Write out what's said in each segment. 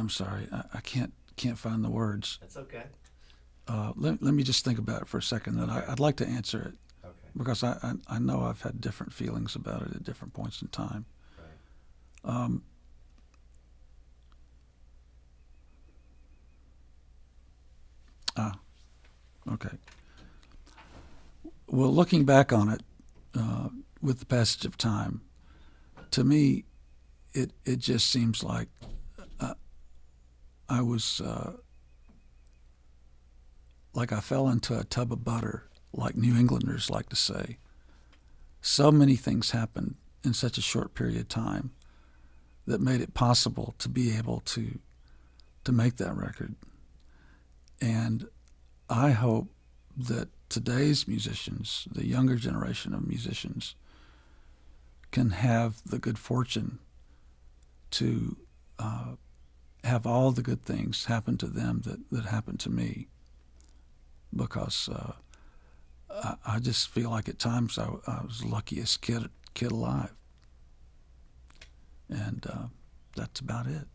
I'm sorry. I can't find the words. That's okay. Let me just think about it for a second. Then Okay. I'd like to answer it Okay. because I know I've had different feelings about it at different points in time. Right. Ah, okay. Well, looking back on it, with the passage of time, to me, it just seems like I was like I fell into a tub of butter, like New Englanders like to say. So many things happened in such a short period of time that made it possible to be able to make that record. And I hope that today's musicians, the younger generation of musicians, can have the good fortune to have all the good things happen to them that happened to me. Because I just feel like at times I was the luckiest kid alive. And that's about it.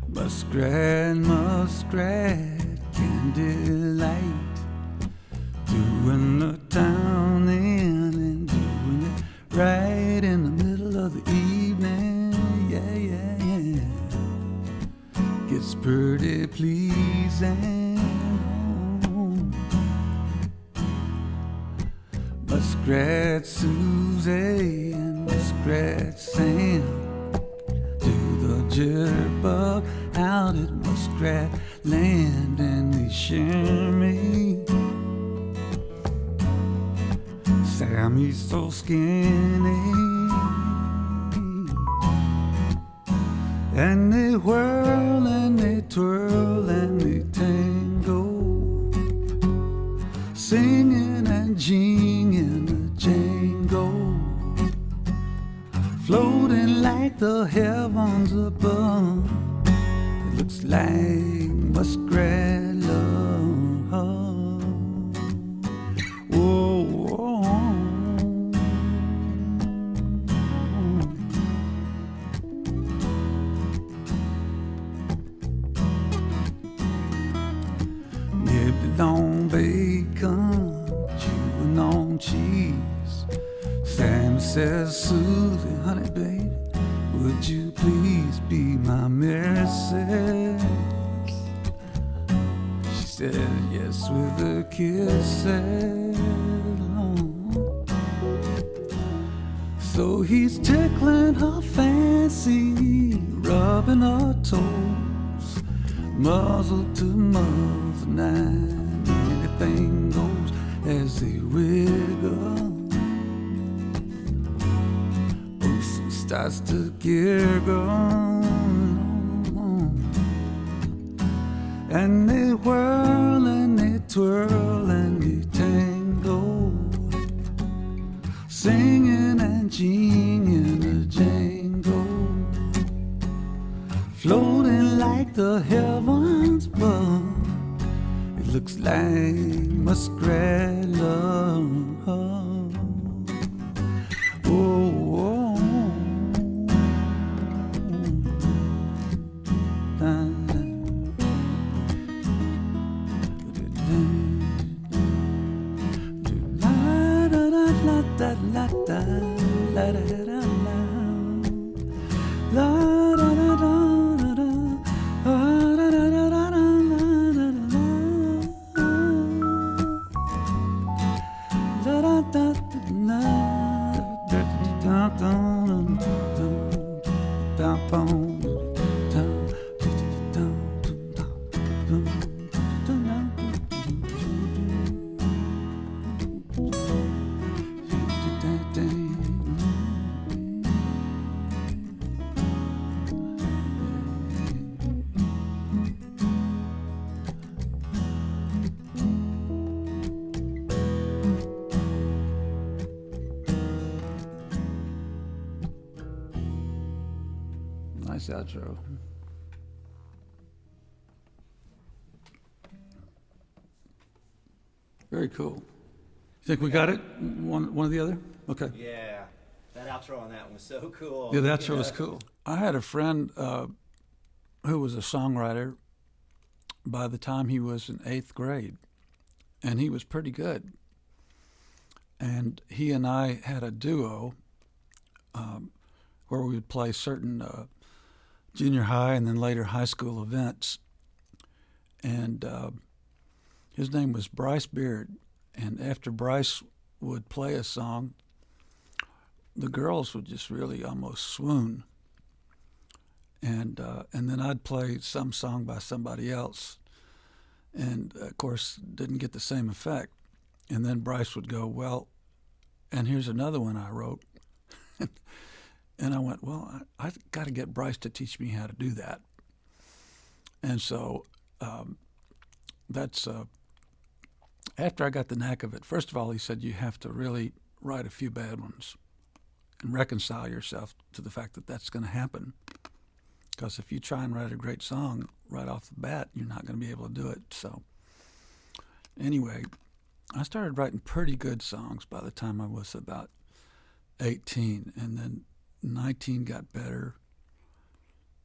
Muskrat, muskrat, candlelight, doing the town in and doing it right in the middle of the evening. Yeah, yeah, yeah. Gets pretty pleasing. Muskrat Susie and Muskrat Sam do the jitterbug out at Muskrat Land, and they shimmy. Sammy's so skinny, and they whirl and they twirl and they tango, singing and jinging a jango, floating like the heavens above. It looks like muskrat love. Whoa, whoa. Nibbling on bacon, chewing on cheese. Sammy says, Susie, honey, baby, would you please be my Mrs.? She said, yes, with a kiss. So he's tickling her fancy, rubbing her toes, muzzle to muzzle, and anything goes as they wiggle. Lucy starts to giggle, and they whirl and they twirl and they tango, singing and jinging a jango, floating like the heavens above. It looks like muskrat love. Oh, oh, nice outro. Very cool. You think we got it? One or the other? Okay. Yeah, that outro on that one was so cool. Yeah, the outro was cool. I had a friend who was a songwriter by the time he was in 8th grade, and he was pretty good. And he and I had a duo where we would play certain junior high and then later high school events. And his name was Bryce Beard. And after Bryce would play a song, the girls would just really almost swoon. And then I'd play some song by somebody else, and of course didn't get the same effect. And then Bryce would go, well, and here's another one I wrote. And I went, well, I got to get Bryce to teach me how to do that. And so that's after I got the knack of it. First of all, he said you have to really write a few bad ones and reconcile yourself to the fact that that's going to happen. Because if you try and write a great song right off the bat, you're not going to be able to do it. So anyway, I started writing pretty good songs by the time I was about 18, and then 19 got better.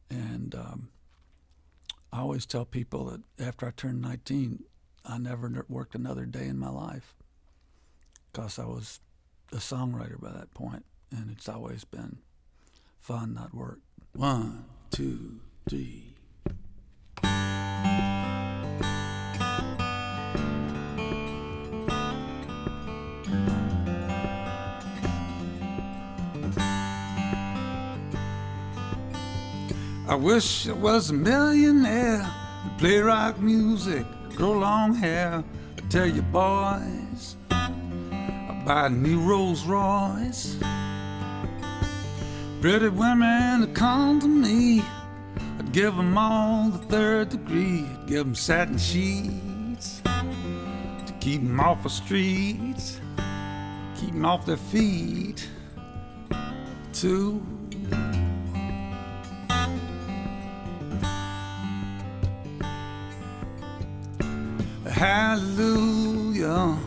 And I always tell people that after I turned 19, I never worked another day in my life because I was a songwriter by that point, and it's always been fun, not work. 1, 2, 3. I wish I was a millionaire to play rock music, grow long hair. I tell you boys, I'll buy a new Rolls Royce. Pretty women that come to me, I'd give them all the 3rd degree. I'd give them satin sheets to keep them off the streets, keep them off their feet, too. Hallelujah,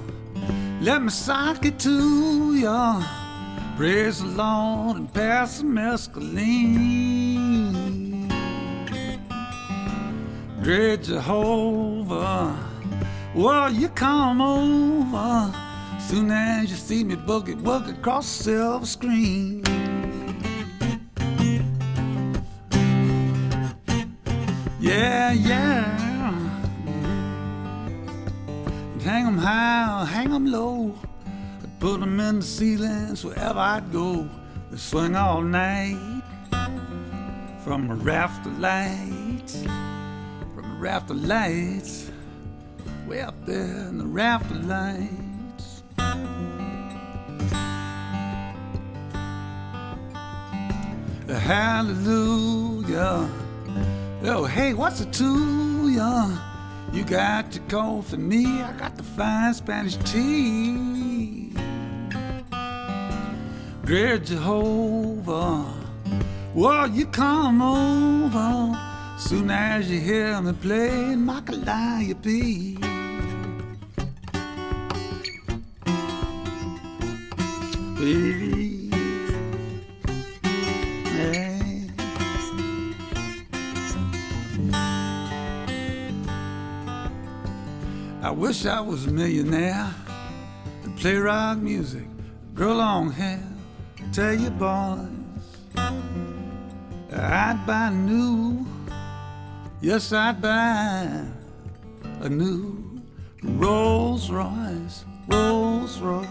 let me sock it to ya. Praise the Lord and pass the mescaline. Great Jehovah, well, you come over soon as you see me boogie woogie across the silver screen. Yeah, yeah. Hang 'em high, hang 'em low. I'd put 'em in the ceilings wherever I'd go. They'd swing all night from a raft of lights, way up there in the raft of lights. Hallelujah. Oh, hey, what's it to ya? You got your coffee, me, I got the fine Spanish tea. Great Jehovah, well, you come over soon as you hear me playing my calliope. Baby, hey. I wish I was a millionaire and play rock music, grow long hair. Tell you boys, I'd buy new, yes, I'd buy a new Rolls Royce, Rolls Royce.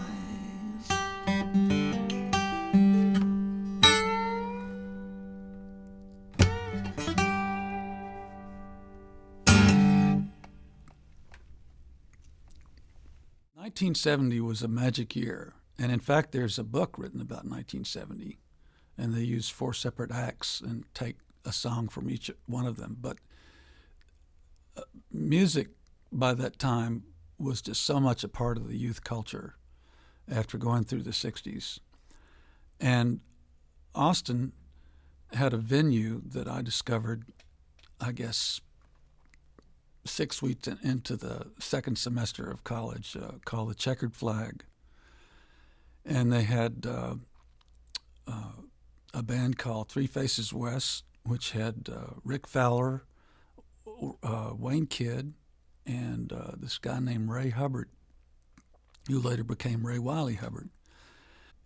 '70 was a magic year, and in fact there's a book written about 1970, and they use 4 separate acts and take a song from each one of them. But music by that time was just so much a part of the youth culture after going through the 60s. And Austin had a venue that I discovered, I guess, 6 weeks into the second semester of college called the Checkered Flag. And they had a band called Three Faces West, which had Rick Fowler, Wayne Kidd, and this guy named Ray Hubbard, who later became Ray Wiley Hubbard.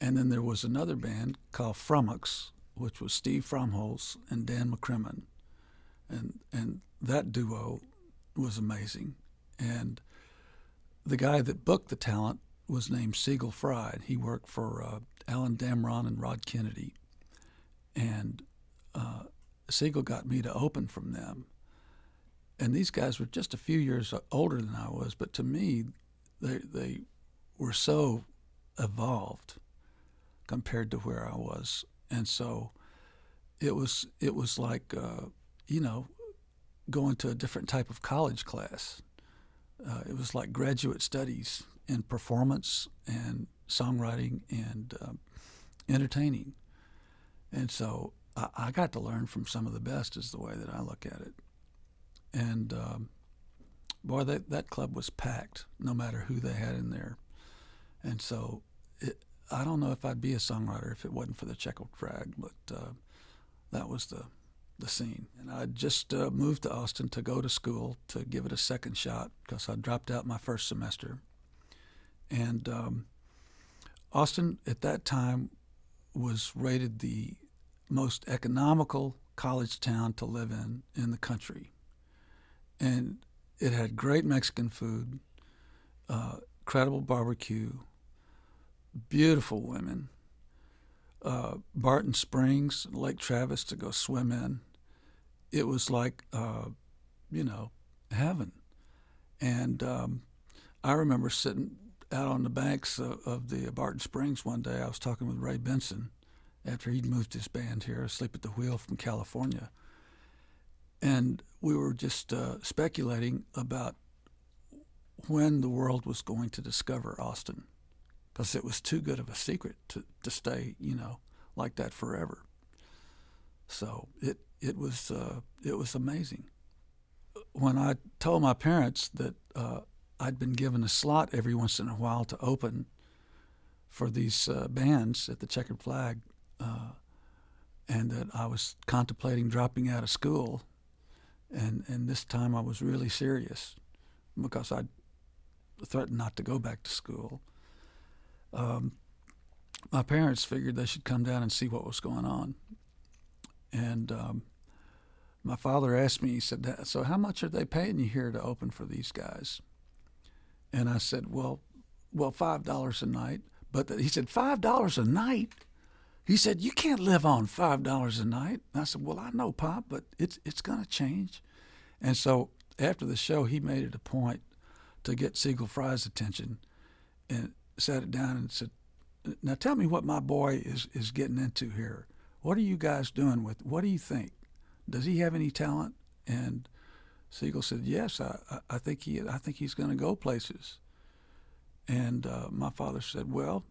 And then there was another band called Frumux, which was Steve Fromholz and Dan McCrimmon. And that duo was amazing. And the guy that booked the talent was named Siegel Fried. He worked for Alan Damron and Rod Kennedy. And Siegel got me to open from them. And these guys were just a few years older than I was, but to me, they were so evolved compared to where I was. And so it was like, going to a different type of college class. It was like graduate studies in performance and songwriting and entertaining. And so I got to learn from some of the best is the way that I look at it. And boy, that club was packed, no matter who they had in there. And so I don't know if I'd be a songwriter if it wasn't for the Checkered Flag, but that was the scene. And I just moved to Austin to go to school to give it a second shot because I dropped out my first semester. And Austin at that time was rated the most economical college town to live in the country. And it had great Mexican food, incredible barbecue, beautiful women, Barton Springs, Lake Travis to go swim in. It was like, heaven. And I remember sitting out on the banks of the Barton Springs one day. I was talking with Ray Benson after he'd moved his band here, Sleep at the Wheel from California. And we were just speculating about when the world was going to discover Austin, because it was too good of a secret to stay, like that forever. So it was amazing. When I told my parents that I'd been given a slot every once in a while to open for these bands at the Checkered Flag, and that I was contemplating dropping out of school, and this time I was really serious because I threatened not to go back to school. My parents figured they should come down and see what was going on. And my father asked me, he said, "So how much are they paying you here to open for these guys?" And I said, well, $5 a night. But he said, $5 a night? He said, "You can't live on $5 a night." And I said, "Well, I know, Pop, but it's going to change." And so after the show, he made it a point to get Siegel Fry's attention and sat it down and said, "Now tell me what my boy is getting into here. What are you guys doing with? What do you think? Does he have any talent?" And Siegel said, "Yes, I think he's going to go places." And my father said, "Well,"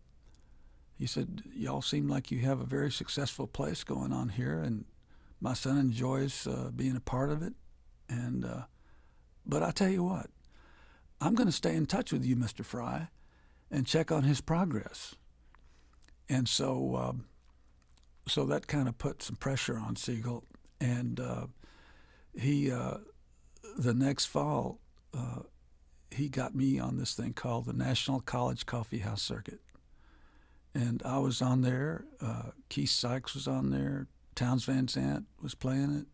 he said, "y'all seem like you have a very successful place going on here, and my son enjoys being a part of it. And but I tell you what, I'm going to stay in touch with you, Mr. Fry, and check on his progress." And so that kind of put some pressure on Siegel, and he the next fall he got me on this thing called the National College Coffee House Circuit. And I was on there, Keith Sykes was on there, Townes Van Zandt was playing it.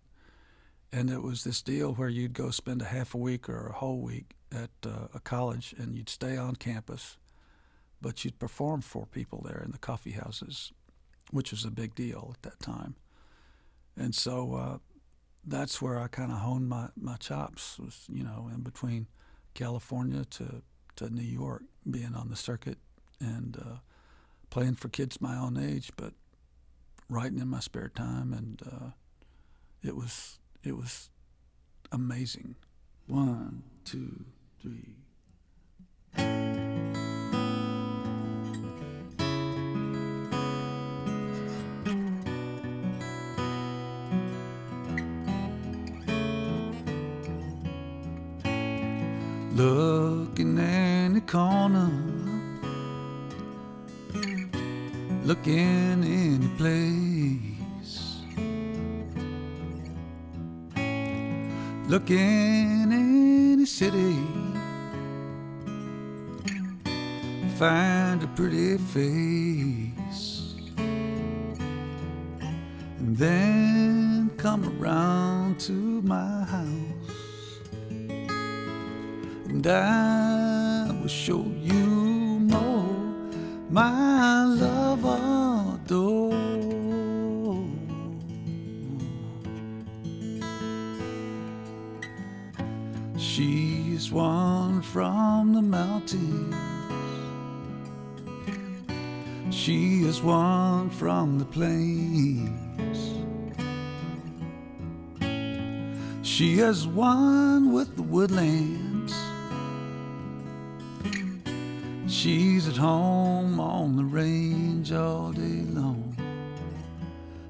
And it was this deal where you'd go spend a half a week or a whole week at a college, and you'd stay on campus, but you'd perform for people there in the coffee houses, which was a big deal at that time. And so that's where I kind of honed my chops, was, in between California to New York, being on the circuit and playing for kids my own age, but writing in my spare time, and it was amazing. 1, 2, 3. Look in any corner, look in any place, look in any city, find a pretty face, and then come around to my house, and I will show you more my love adore. She is one from the mountains, she is one from the plains, she is one with the woodlands, she's at home on the range all day long.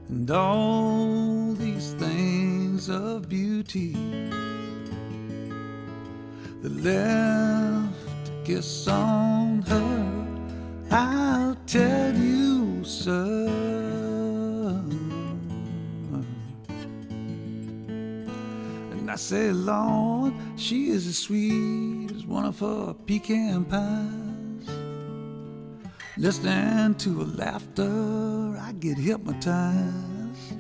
And all these things of beauty that left a kiss on her, I'll tell you, sir. And I say, Lord, she is as sweet as one of her pecan pies. Listening to her laughter, I get hypnotized.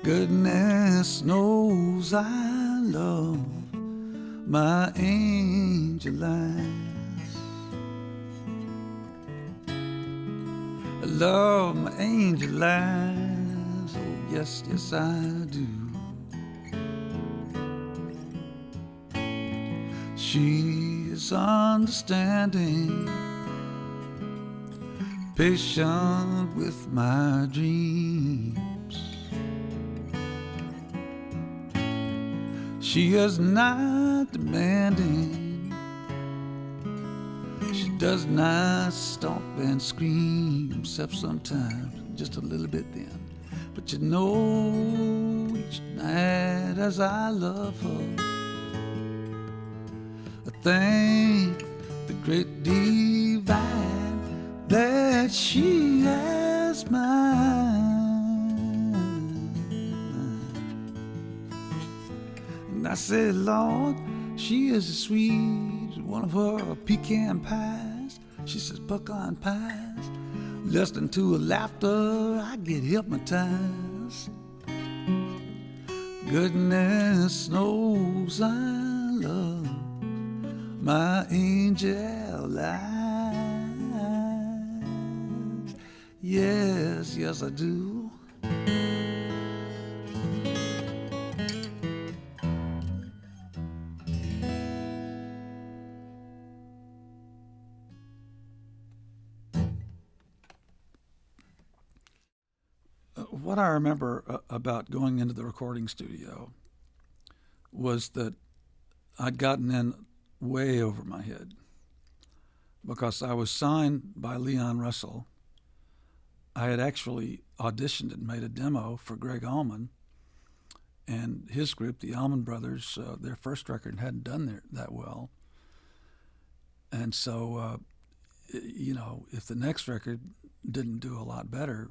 Goodness knows I love my angel eyes. I love my angel eyes, oh yes, yes I do. She is understanding, patient with my dreams. She is not demanding, she does not stomp and scream, except sometimes, just a little bit then. But you know, each night as I love her, I thank the great divine that she has mine. And I say, Lord, she is as sweet as one of her pecan pies. She says pecan pies. Listening to her laughter, I get hypnotized. Goodness knows I love my angel eyes. Yes, yes I do. What I remember about going into the recording studio was that I'd gotten in way over my head because I was signed by Leon Russell. I had actually auditioned and made a demo for Greg Allman and his group, the Allman Brothers. Their first record hadn't done that well. And so, if the next record didn't do a lot better,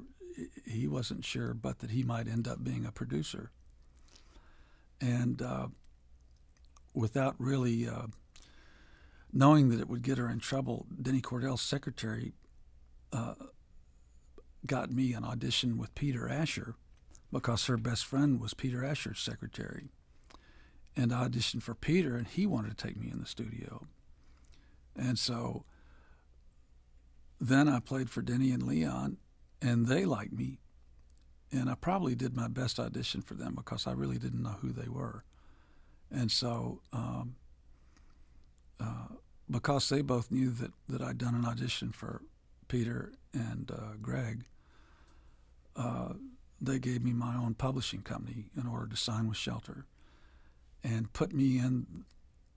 he wasn't sure but that he might end up being a producer. And without really knowing that it would get her in trouble, Denny Cordell's secretary got me an audition with Peter Asher because her best friend was Peter Asher's secretary. And I auditioned for Peter, and he wanted to take me in the studio. And so then I played for Denny and Leon, and they liked me. And I probably did my best audition for them because I really didn't know who they were. And so because they both knew that I'd done an audition for Peter and Greg, they gave me my own publishing company in order to sign with Shelter and put me in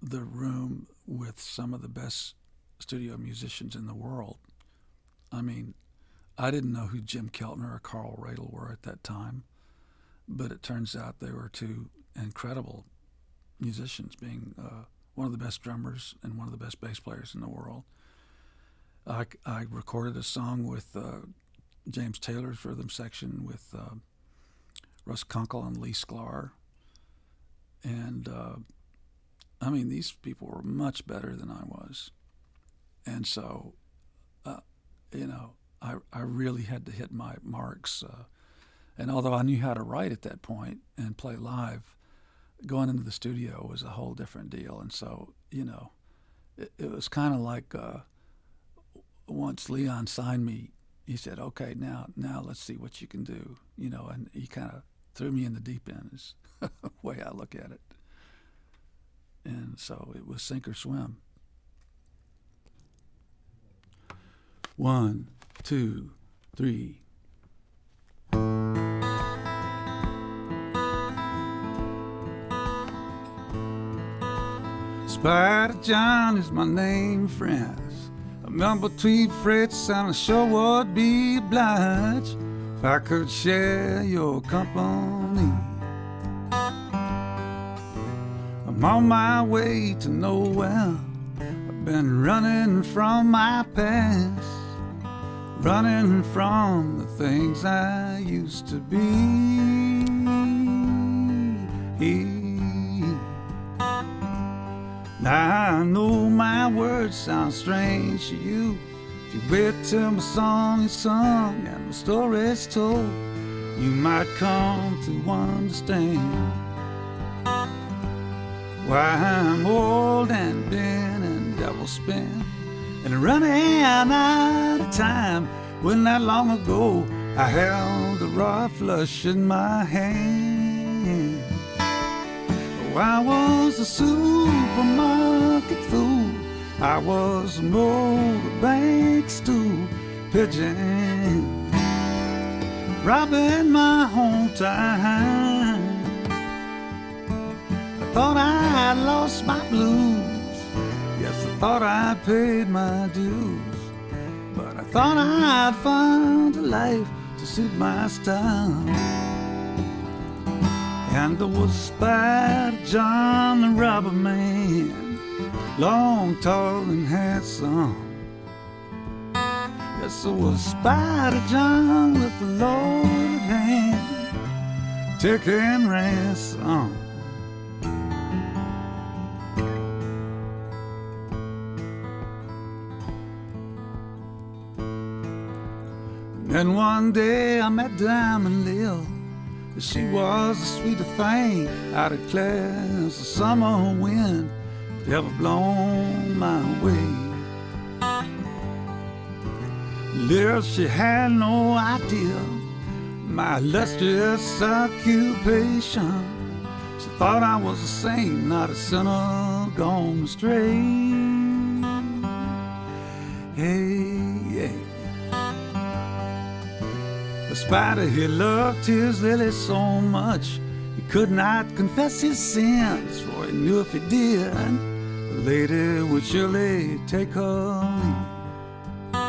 the room with some of the best studio musicians in the world. I mean, I didn't know who Jim Keltner or Carl Radle were at that time, but it turns out they were two incredible musicians, being one of the best drummers and one of the best bass players in the world. I recorded a song with James Taylor's rhythm section with Russ Kunkel and Lee Sklar. And, I mean, these people were much better than I was. And so, you know, I really had to hit my marks. And although I knew how to write at that point and play live, going into the studio was a whole different deal. And so, you know, it was kind of like once Leon signed me, he said, okay, now let's see what you can do, you know, and he kind of threw me in the deep end is the way I look at it. And so it was sink or swim. 1, 2, 3. Spider John is my name, friends. A member tweet Fritz, and I sure would be obliged if I could share your company. I'm on my way to nowhere. I've been running from my past, running from the things I used to be. Now I know my words sound strange to you. If you wait till my song is sung and my story is told, you might come to understand why I'm old and bent and double spent and running out of time. When not long ago I held a raw flush in my hand. Oh, I was a supermarket fool. I was a motorbike stool pigeon, robbing my hometown. I thought I had lost my blues. Yes, I thought I paid my dues. But I thought I'd found a life to suit my style. And there was Spider John the robber man, long, tall, and handsome. Yes, there was Spider John with a loaded hand, taking ransom. And one day I met Diamond Lil. She was the sweetest thing out of class, a summer wind ever blown my way. Lil, she had no idea my illustrious occupation. She thought I was a saint, not a sinner gone astray. Hey, yeah. The spider, he loved his lily so much he could not confess his sins, for he knew if he did, the lady would surely take her leave.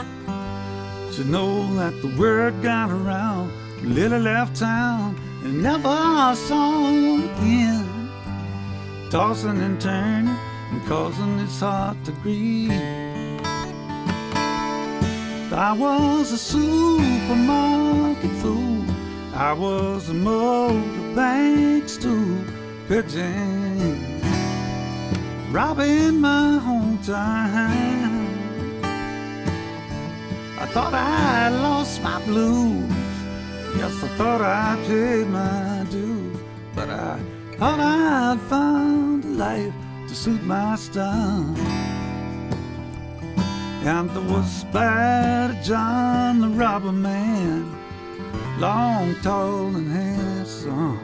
To know that the word got around, Lily left town and never saw him again, tossing and turning and causing his heart to grieve. I was a supermarket fool. I was a motorbike stool pigeon, robbing my hometown. I thought I lost my blues. Yes, I thought I paid my dues. But I thought I'd found a life to suit my style. And there was Spider John the robber man, long, tall, and handsome.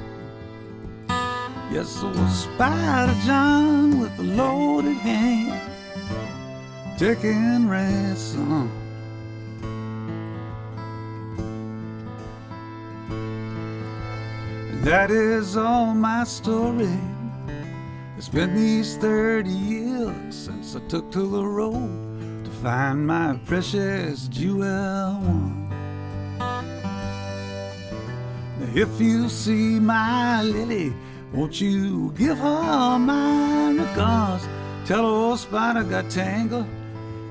Yes, there was Spider John with a loaded hand, taking ransom. And that is all my story. It's been these 30 years since I took to the road to find my precious jewel one. Now if you see my Lily, won't you give her my regards? tell old spider got tangled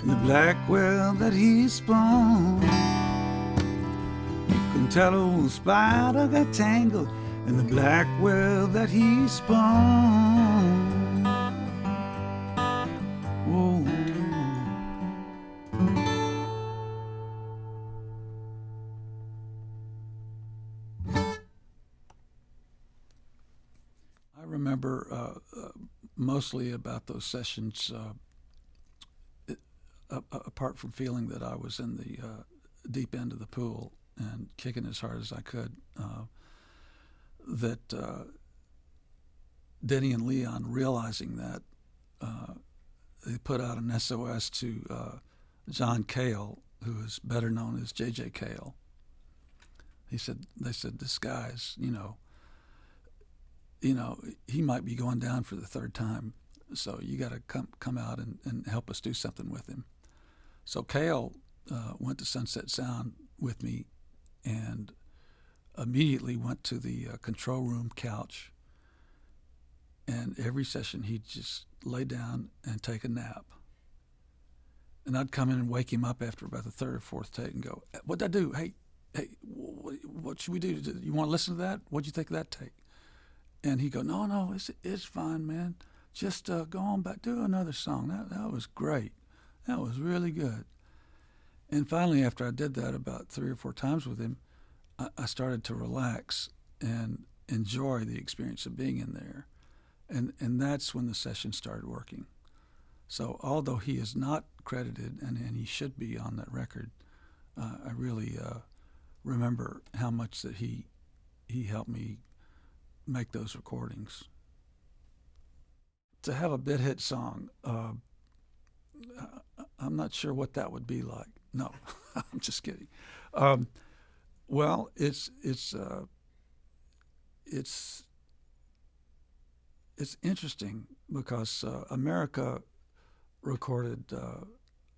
in the black well that he spun. You can tell old spider got tangled in the black well that he spun. Whoa. I remember mostly about those sessions, apart from feeling that I was in the deep end of the pool and kicking as hard as I could, that Denny and Leon, realizing that, they put out an SOS to John Cale, who is better known as J.J. Cale. They said, this guy's, he might be going down for the third time, so you got to come out and help us do something with him. So Cale went to Sunset Sound with me and immediately went to the control room couch, and every session he'd just lay down and take a nap. And I'd come in and wake him up after about the third or fourth take and go, what'd I do? Hey, what should we do? You want to listen to that? What'd you think of that take? And he'd go, no, it's fine, man. Just go on back, do another song. That was great. That was really good. And finally, after I did that about 3 or 4 times with him, I started to relax and enjoy the experience of being in there. And that's when the session started working. So although he is not credited, and he should be on that record, I really remember how much that he helped me make those recordings. To have a bit hit song, I'm not sure what that would be like. No, I'm just kidding. Well, it's interesting because America recorded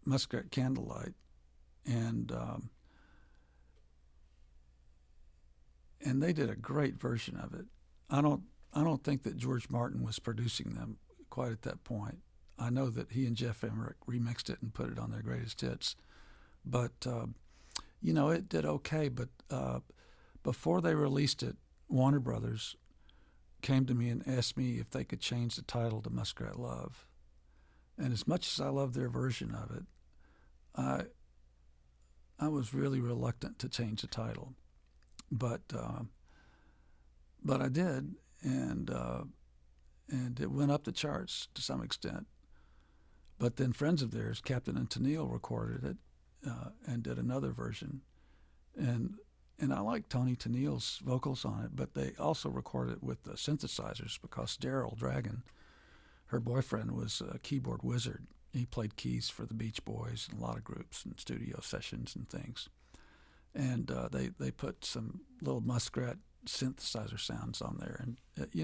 Muskrat Candlelight, and they did a great version of it. I don't think that George Martin was producing them quite at that point. I know that he and Jeff Emmerich remixed it and put it on their greatest hits, but it did okay. But before they released it, Warner Brothers came to me and asked me if they could change the title to Muskrat Love. And as much as I loved their version of it, I was really reluctant to change the title. But I did, and it went up the charts to some extent. But then friends of theirs, Captain and Tennille, recorded it and did another version. And I like Tony Tennille's vocals on it, but they also recorded it with the synthesizers because Daryl Dragon, her boyfriend, was a keyboard wizard. He played keys for the Beach Boys and a lot of groups and studio sessions and things. And they put some little Muskrat synthesizer sounds on there, and it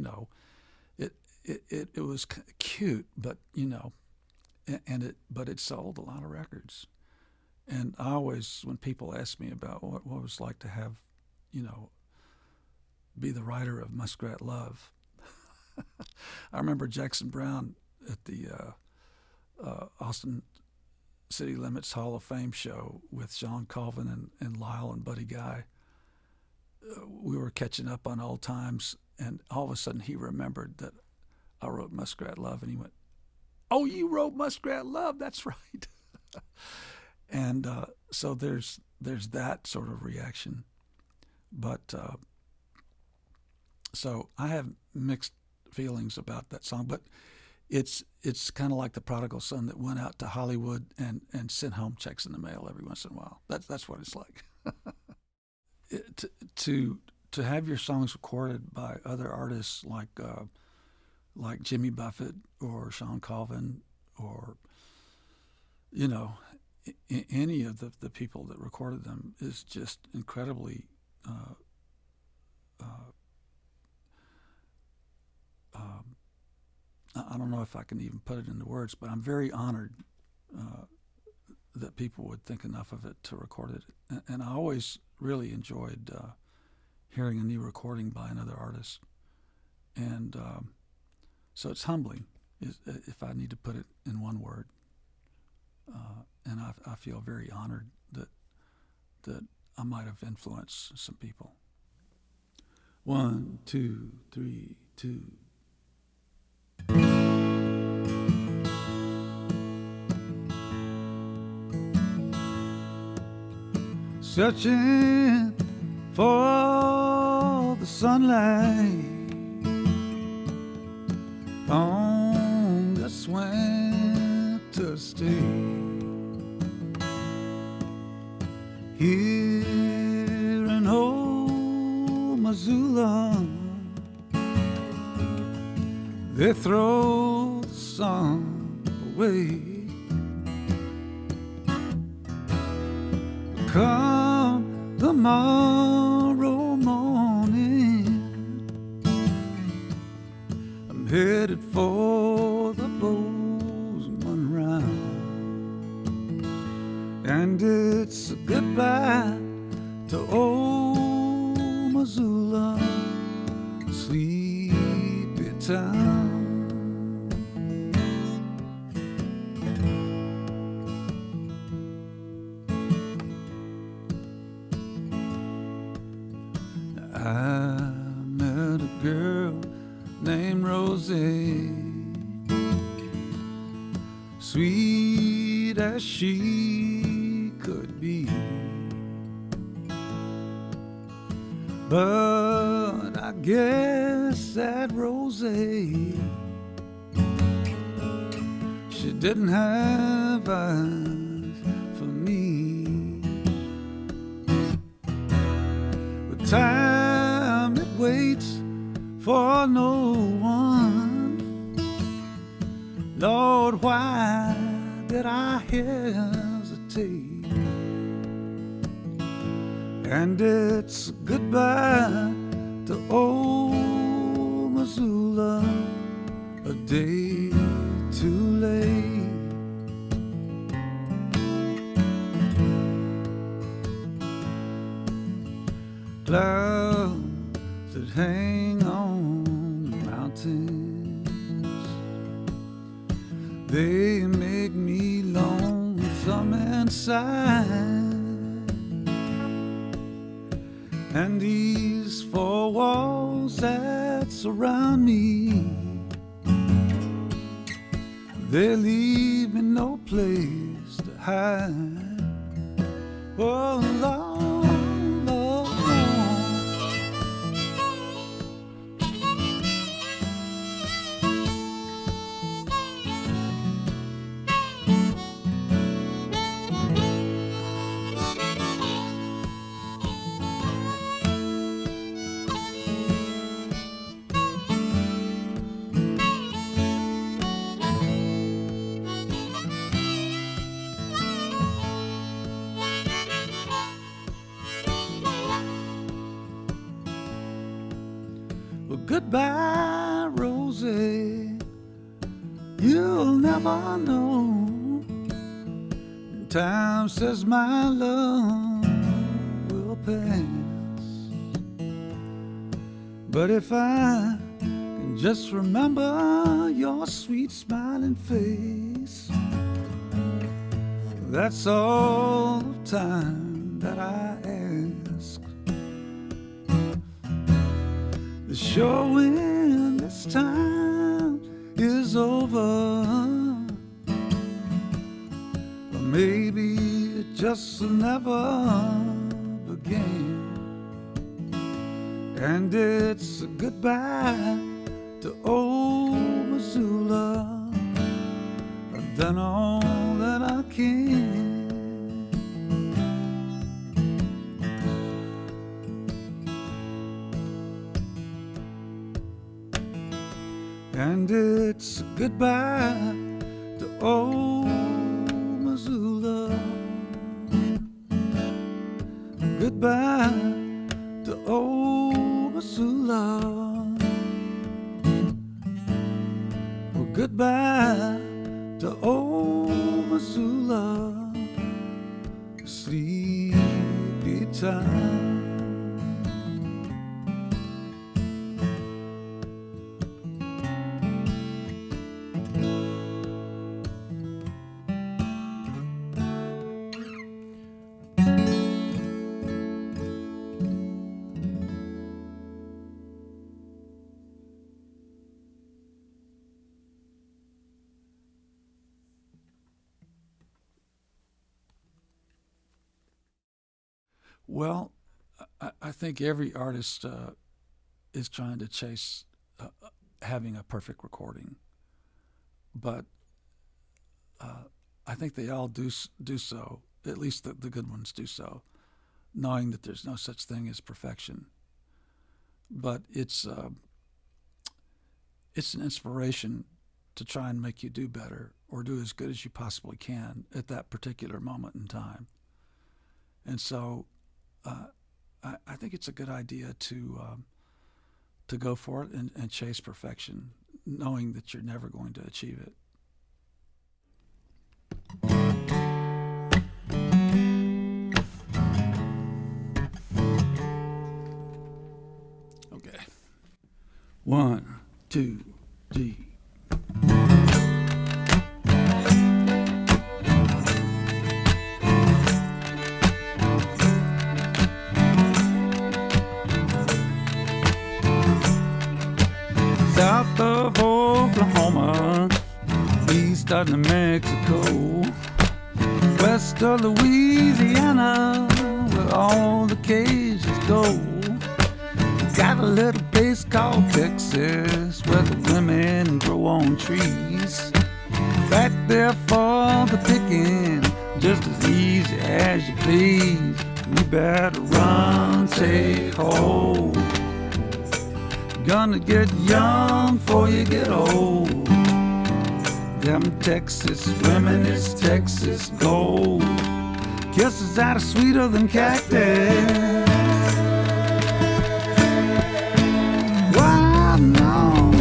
was cute, but but it sold a lot of records. And I always, when people ask me about what it was like to have, be the writer of Muskrat Love, I remember Jackson Browne at the Austin City Limits Hall of Fame show with John Colvin and Lyle and Buddy Guy. We were catching up on old times, and all of a sudden he remembered that I wrote Muskrat Love, and he went, "Oh, you wrote Muskrat Love? That's right." And so there's that sort of reaction. But so I have mixed feelings about that song, but it's kind of like the prodigal son that went out to Hollywood and sent home checks in the mail every once in a while. That's what it's like. To have your songs recorded by other artists like Jimmy Buffett or Sean Colvin or any of the people that recorded them is just incredibly I don't know if I can even put it into words, but I'm very honored that people would think enough of it to record it. And I always really enjoyed hearing a new recording by another artist. And so it's humbling. if I need to put it in one word. And I feel very honored that I might have influenced some people. 1, 2, 3, 2. Searching for the sunlight on this winter's day. Here in old Missoula, they throw the sun away. Come the morrow morning, I'm headed for the Bozeman Round, and it's a goodbye to old Missoula, sleepy town. I met a girl named Rosie, sweet as she could be, but I guess that Rosie, she didn't have eyes for me. But time, it waits for no one. Lord, why did I hesitate? And it's goodbye to old Missoula, a day too late. Clouds that hang on the mountains, they make me lonesome inside. And these four walls that surround me, they leave me no place to hide. Oh Lord, Lord, well, goodbye, Rosie, you'll never know. Time says my love will pass, but if I can just remember your sweet smiling face, that's all the time that I ask. The showing this time is over, or maybe it just never began. And it's a goodbye to old Missoula, I've done all that I can. And it's a goodbye to old Missoula, goodbye to old Missoula, well, goodbye to old Missoula, sleepy time. Well, I think every artist is trying to chase having a perfect recording, but I think they all do so. At least the good ones do so, knowing that there's no such thing as perfection. But it's an inspiration to try and make you do better or do as good as you possibly can at that particular moment in time. And so I think it's a good idea to go for it and chase perfection, knowing that you're never going to achieve it. Okay. 1, 2, 3. South of Oklahoma, east of New Mexico, west of Louisiana, where all the Cajuns go. Got a little place called Texas, where the women grow on trees. Back there for the picking, just as easy as you please. You better run, take hold. Gonna get young before you get old. Them Texas women is Texas gold. Kisses that are sweeter than cactus. Why no?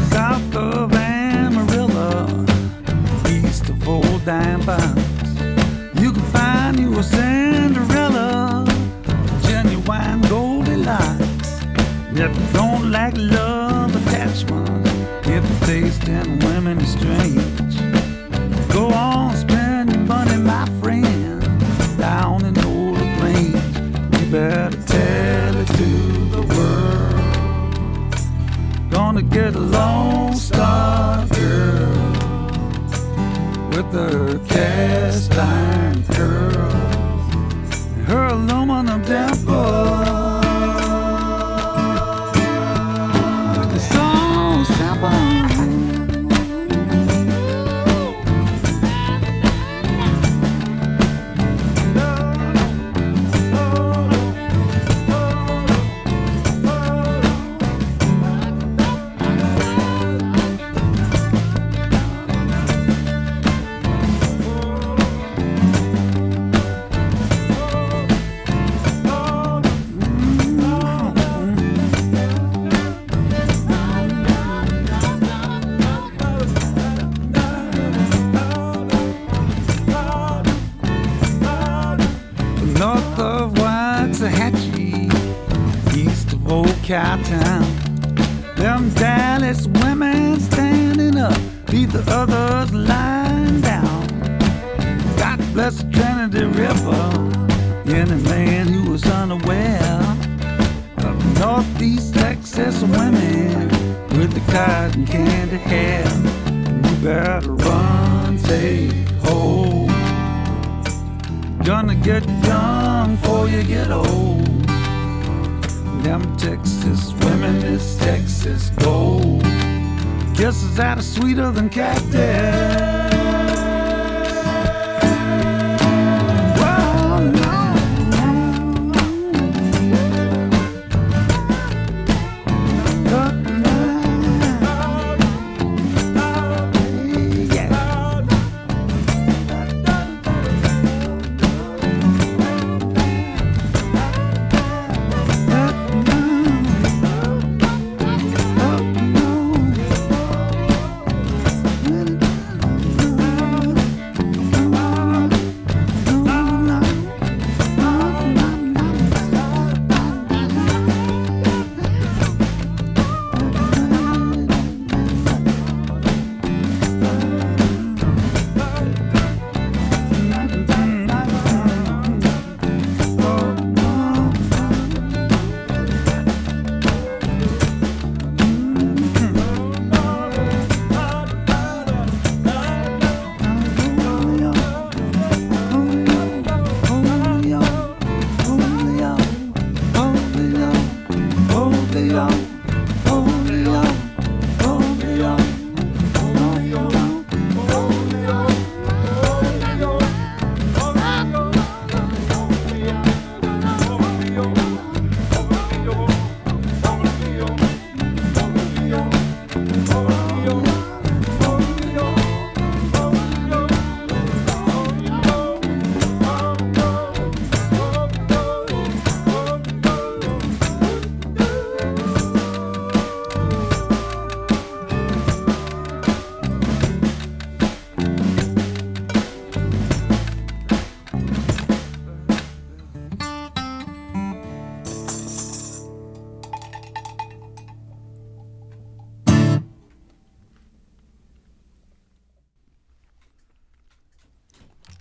South of old dime bounce, you can find you a Cinderella, genuine Goldilocks. If you don't like love attachment, if the taste in women is strange, go on, spend your money, my friend, down in old range. You better tell it to the world. Gonna get a Lone Star girl with her cast iron curls and her aluminum dimple. It's so simple. North of Waxahachie, east of Old Cowtown, them Dallas women standing up, leave the others lying down. God bless the Trinity River, any man who was unaware of Northeast Texas women with the cotton candy hair. You better run, take hold. Gonna get young before you get old. Them Texas women is Texas gold. Kisses that are sweeter than cactus. Well, no.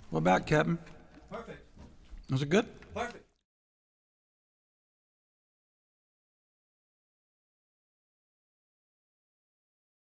What about Captain? Perfect. Was it good? Perfect.